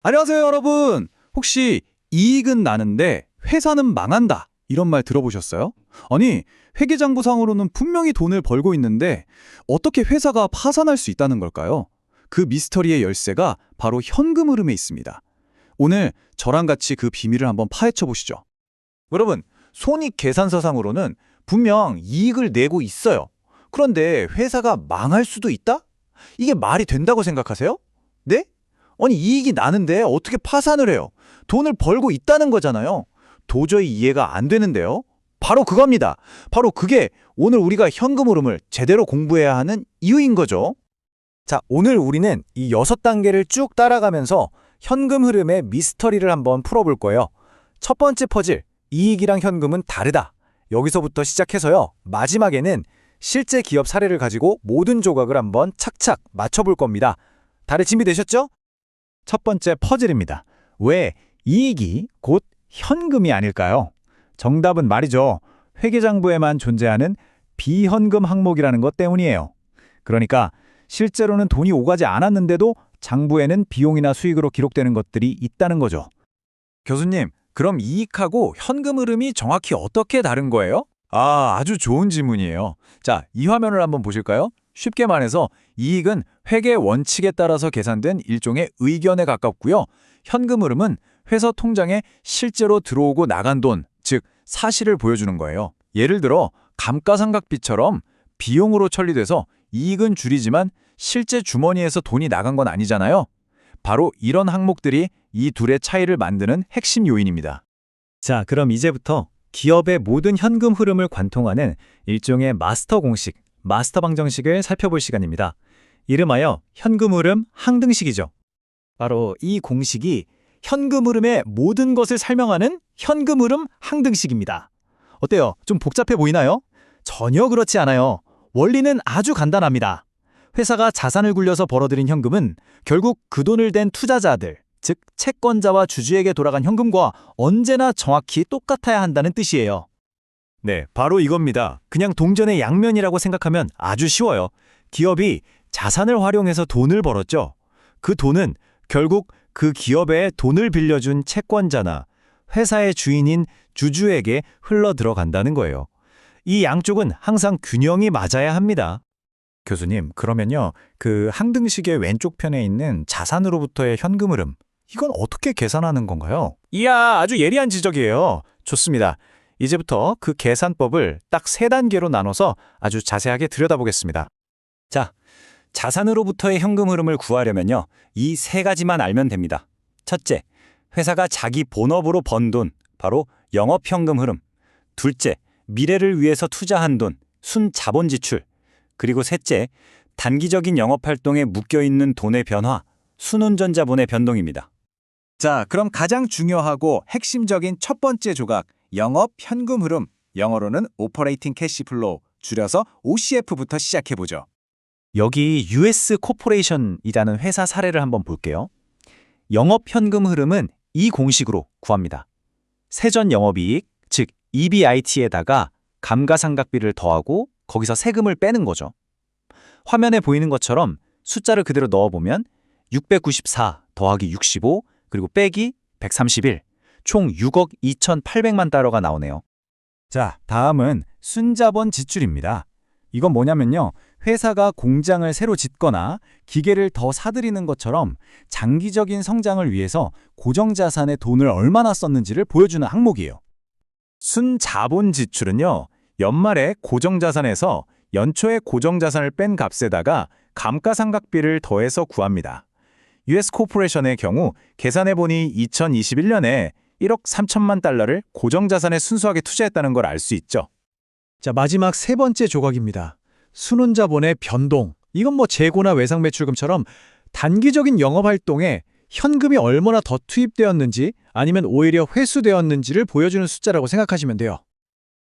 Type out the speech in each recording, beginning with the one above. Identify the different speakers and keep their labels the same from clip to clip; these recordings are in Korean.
Speaker 1: 안녕하세요, 여러분. 혹시 이익은 나는데 회사는 망한다. 이런 말 들어보셨어요? 아니, 회계장부상으로는 분명히 돈을 벌고 있는데 어떻게 회사가 파산할 수 있다는 걸까요? 그 미스터리의 열쇠가 바로 현금 흐름에 있습니다. 오늘 저랑 같이 그 비밀을 한번 파헤쳐 보시죠.
Speaker 2: 여러분, 손익계산서상으로는 분명 이익을 내고 있어요. 그런데 회사가 망할 수도 있다? 이게 말이 된다고 생각하세요? 네? 아니, 이익이 나는데 어떻게 파산을 해요? 돈을 벌고 있다는 거잖아요. 도저히 이해가 안 되는데요. 바로 그겁니다. 바로 그게 오늘 우리가 현금 흐름을 제대로 공부해야 하는 이유인 거죠. 자, 오늘 우리는 이 6단계를 쭉 따라가면서 현금 흐름의 미스터리를 한번 풀어볼 거예요. 첫 번째 퍼즐, 이익이랑 현금은 다르다. 여기서부터 시작해서요. 마지막에는 실제 기업 사례를 가지고 모든 조각을 한번 착착 맞춰볼 겁니다. 다들 준비되셨죠? 첫 번째 퍼즐입니다. 왜 이익이 곧 현금이 아닐까요? 정답은 말이죠. 회계장부에만 존재하는 비현금 항목이라는 것 때문이에요. 그러니까 실제로는 돈이 오가지 않았는데도 장부에는 비용이나 수익으로 기록되는 것들이 있다는 거죠. 교수님, 그럼 이익하고 현금 흐름이 정확히 어떻게 다른 거예요? 아주 좋은 질문이에요. 자, 이 화면을 한번 보실까요? 쉽게 말해서 이익은 회계 원칙에 따라서 계산된 일종의 의견에 가깝고요. 현금 흐름은 회사 통장에 실제로 들어오고 나간 돈, 즉 사실을 보여주는 거예요. 예를 들어 감가상각비처럼 비용으로 처리돼서 이익은 줄이지만 실제 주머니에서 돈이 나간 건 아니잖아요. 바로 이런 항목들이 이 둘의 차이를 만드는 핵심 요인입니다. 자, 그럼 이제부터 기업의 모든 현금 흐름을 관통하는 일종의 마스터 공식, 마스터 방정식을 살펴볼 시간입니다. 이름하여 현금 흐름 항등식이죠. 바로 이 공식이 현금 흐름의 모든 것을 설명하는 현금 흐름 항등식입니다. 어때요? 좀 복잡해 보이나요? 전혀 그렇지 않아요. 원리는 아주 간단합니다. 회사가 자산을 굴려서 벌어들인 현금은 결국 그 돈을 댄 투자자들, 즉 채권자와 주주에게 돌아간 현금과 언제나 정확히 똑같아야 한다는 뜻이에요. 네, 바로 이겁니다. 그냥 동전의 양면이라고 생각하면 아주 쉬워요. 기업이 자산을 활용해서 돈을 벌었죠. 그 돈은 결국 그 기업에 돈을 빌려준 채권자나 회사의 주인인 주주에게 흘러 들어간다는 거예요. 이 양쪽은 항상 균형이 맞아야 합니다. 교수님, 그러면요, 그 항등식의 왼쪽 편에 있는 자산으로부터의 현금 흐름, 이건 어떻게 계산하는 건가요? 이야, 아주 예리한 지적이에요. 좋습니다. 이제부터 그 계산법을 딱 3단계로 나눠서 아주 자세하게 들여다보겠습니다. 자, 자산으로부터의 현금 흐름을 구하려면요, 이 3가지만 알면 됩니다. 첫째, 회사가 자기 본업으로 번 돈, 바로 영업현금 흐름. 둘째, 미래를 위해서 투자한 돈, 순자본 지출. 그리고 셋째, 단기적인 영업활동에 묶여있는 돈의 변화, 순운전자본의 변동입니다. 자, 그럼 가장 중요하고 핵심적인 첫 번째 조각, 영업 현금 흐름, 영어로는 Operating Cash Flow, 줄여서 OCF부터 시작해보죠. 여기 US 코퍼레이션이라는 회사 사례를 한번 볼게요. 영업 현금 흐름은 이 공식으로 구합니다. 세전 영업이익, 즉 EBIT에다가 감가상각비를 더하고 거기서 세금을 빼는 거죠. 화면에 보이는 것처럼 숫자를 그대로 넣어보면 694 더하기 65 그리고 빼기 131, 총 6억 2,800만 달러가 나오네요. 자, 다음은 순자본 지출입니다. 이건 뭐냐면요, 회사가 공장을 새로 짓거나 기계를 더 사들이는 것처럼 장기적인 성장을 위해서 고정자산에 돈을 얼마나 썼는지를 보여주는 항목이에요. 순자본 지출은요, 연말에 고정자산에서 연초에 고정자산을 뺀 값에다가 감가상각비를 더해서 구합니다. US 코퍼레이션의 경우 계산해보니 2021년에 1억 3천만 달러를 고정자산에 순수하게 투자했다는 걸 알 수 있죠.
Speaker 1: 자, 마지막 세 번째 조각입니다. 순혼자본의 변동. 이건 뭐 재고나 외상 매출금처럼 단기적인 영업활동에 현금이 얼마나 더 투입되었는지 아니면 오히려 회수되었는지를 보여주는 숫자라고 생각하시면 돼요.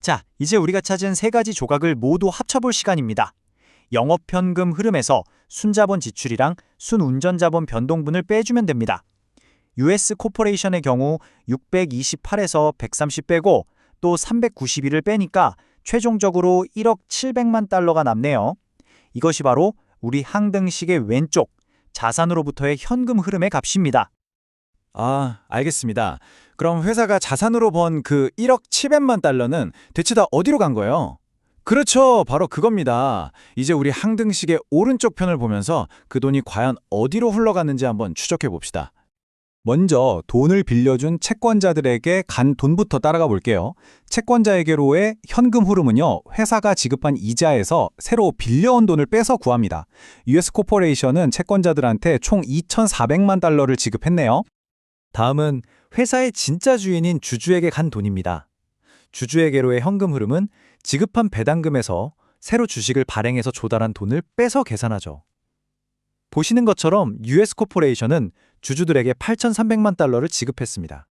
Speaker 2: 자, 이제 우리가 찾은 3가지 조각을 모두 합쳐볼 시간입니다. 영업현금 흐름에서 순자본 지출이랑 순운전자본 변동분을 빼주면 됩니다. US 코퍼레이션의 경우 628에서 130 빼고 또 391을 빼니까 최종적으로 1억 700만 달러가 남네요. 이것이 바로 우리 항등식의 왼쪽 자산으로부터의 현금 흐름의 값입니다. 아, 알겠습니다. 그럼 회사가 자산으로 번 그 1억 700만 달러는 대체 다 어디로 간 거예요? 그렇죠. 바로 그겁니다. 이제 우리 항등식의 오른쪽 편을 보면서 그 돈이 과연 어디로 흘러갔는지 한번 추적해 봅시다. 먼저 돈을 빌려준 채권자들에게 간 돈부터 따라가 볼게요. 채권자에게로의 현금 흐름은요, 회사가 지급한 이자에서 새로 빌려온 돈을 빼서 구합니다. US 코퍼레이션은 채권자들한테 총 2,400만 달러를 지급했네요. 다음은 회사의 진짜 주인인 주주에게 간 돈입니다. 주주에게로의 현금 흐름은 지급한 배당금에서 새로 주식을 발행해서 조달한 돈을 빼서 계산하죠. 보시는 것처럼 US 코퍼레이션은 주주들에게 8,300만 달러를 지급했습니다.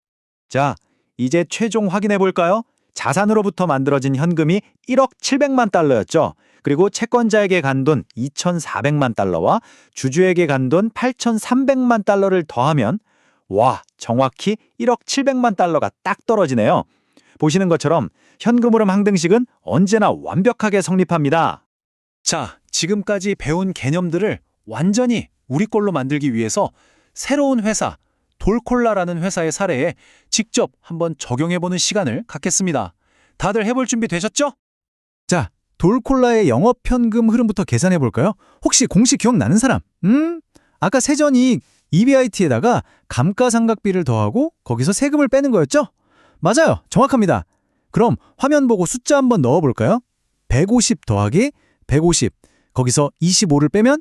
Speaker 2: 자, 이제 최종 확인해 볼까요? 자산으로부터 만들어진 현금이 1억 700만 달러였죠. 그리고 채권자에게 간 돈 2,400만 달러와 주주에게 간 돈 8,300만 달러를 더하면 와, 정확히 1억 700만 달러가 딱 떨어지네요. 보시는 것처럼 현금 흐름 항등식은 언제나 완벽하게 성립합니다. 자, 지금까지 배운 개념들을 완전히 우리 걸로 만들기 위해서 새로운 회사, 돌콜라라는 회사의 사례에 직접 한번 적용해보는 시간을 갖겠습니다. 다들 해볼 준비 되셨죠? 자, 돌콜라의 영업 현금 흐름부터 계산해볼까요? 혹시 공식 기억나는 사람? 아까 세전이익 EBIT에다가 감가상각비를 더하고 거기서 세금을 빼는 거였죠? 맞아요. 정확합니다. 그럼 화면 보고 숫자 한번 넣어볼까요? 150 더하기 150, 거기서 25를 빼면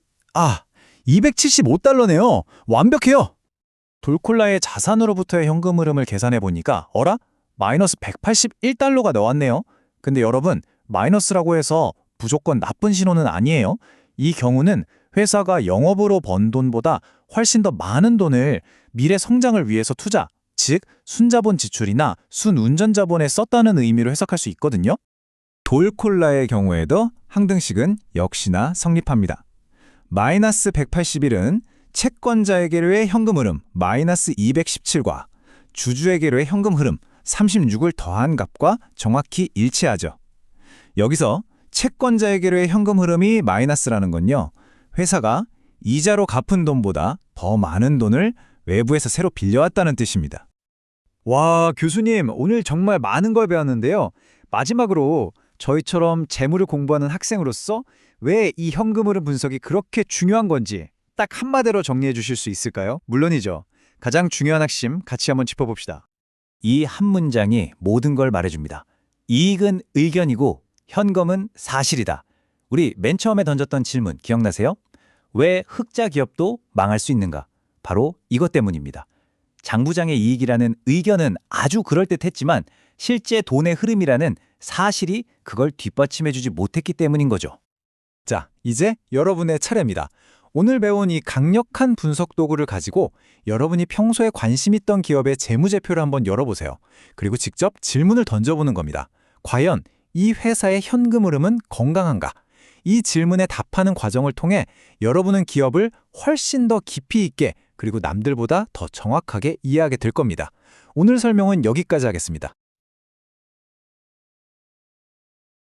Speaker 2: 275달러네요. 완벽해요. 돌콜라의 자산으로부터의 현금 흐름을 계산해보니까 어라? 마이너스 181달러가 나왔네요. 근데 여러분, 마이너스라고 해서 무조건 나쁜 신호는 아니에요. 이 경우는 회사가 영업으로 번 돈보다 훨씬 더 많은 돈을 미래 성장을 위해서 투자, 즉 순자본 지출이나 순운전자본에 썼다는 의미로 해석할 수 있거든요. 돌콜라의 경우에도 항등식은 역시나 성립합니다. 마이너스 181은 채권자에게로의 현금 흐름 마이너스 217과 주주에게로의 현금 흐름 36을 더한 값과 정확히 일치하죠. 여기서 채권자에게로의 현금 흐름이 마이너스라는 건요, 회사가 이자로 갚은 돈보다 더 많은 돈을 외부에서 새로 빌려왔다는 뜻입니다. 와, 교수님, 오늘 정말 많은 걸 배웠는데요. 마지막으로 저희처럼 재무를 공부하는 학생으로서 왜 이 현금 흐름 분석이 그렇게 중요한 건지 딱 한마디로 정리해 주실 수 있을까요? 물론이죠. 가장 중요한 핵심 같이 한번 짚어봅시다. 이 한 문장이 모든 걸 말해줍니다. 이익은 의견이고 현금은 사실이다. 우리 맨 처음에 던졌던 질문 기억나세요? 왜 흑자 기업도 망할 수 있는가? 바로 이것 때문입니다. 장 부장의 이익이라는 의견은 아주 그럴듯했지만 실제 돈의 흐름이라는 사실이 그걸 뒷받침해주지 못했기 때문인 거죠. 자, 이제 여러분의 차례입니다. 오늘 배운 이 강력한 분석 도구를 가지고 여러분이 평소에 관심 있던 기업의 재무제표를 한번 열어보세요. 그리고 직접 질문을 던져보는 겁니다. 과연 이 회사의 현금 흐름은 건강한가? 이 질문에 답하는 과정을 통해 여러분은 기업을 훨씬 더 깊이 있게 그리고 남들보다 더 정확하게 이해하게 될 겁니다. 오늘 설명은 여기까지 하겠습니다.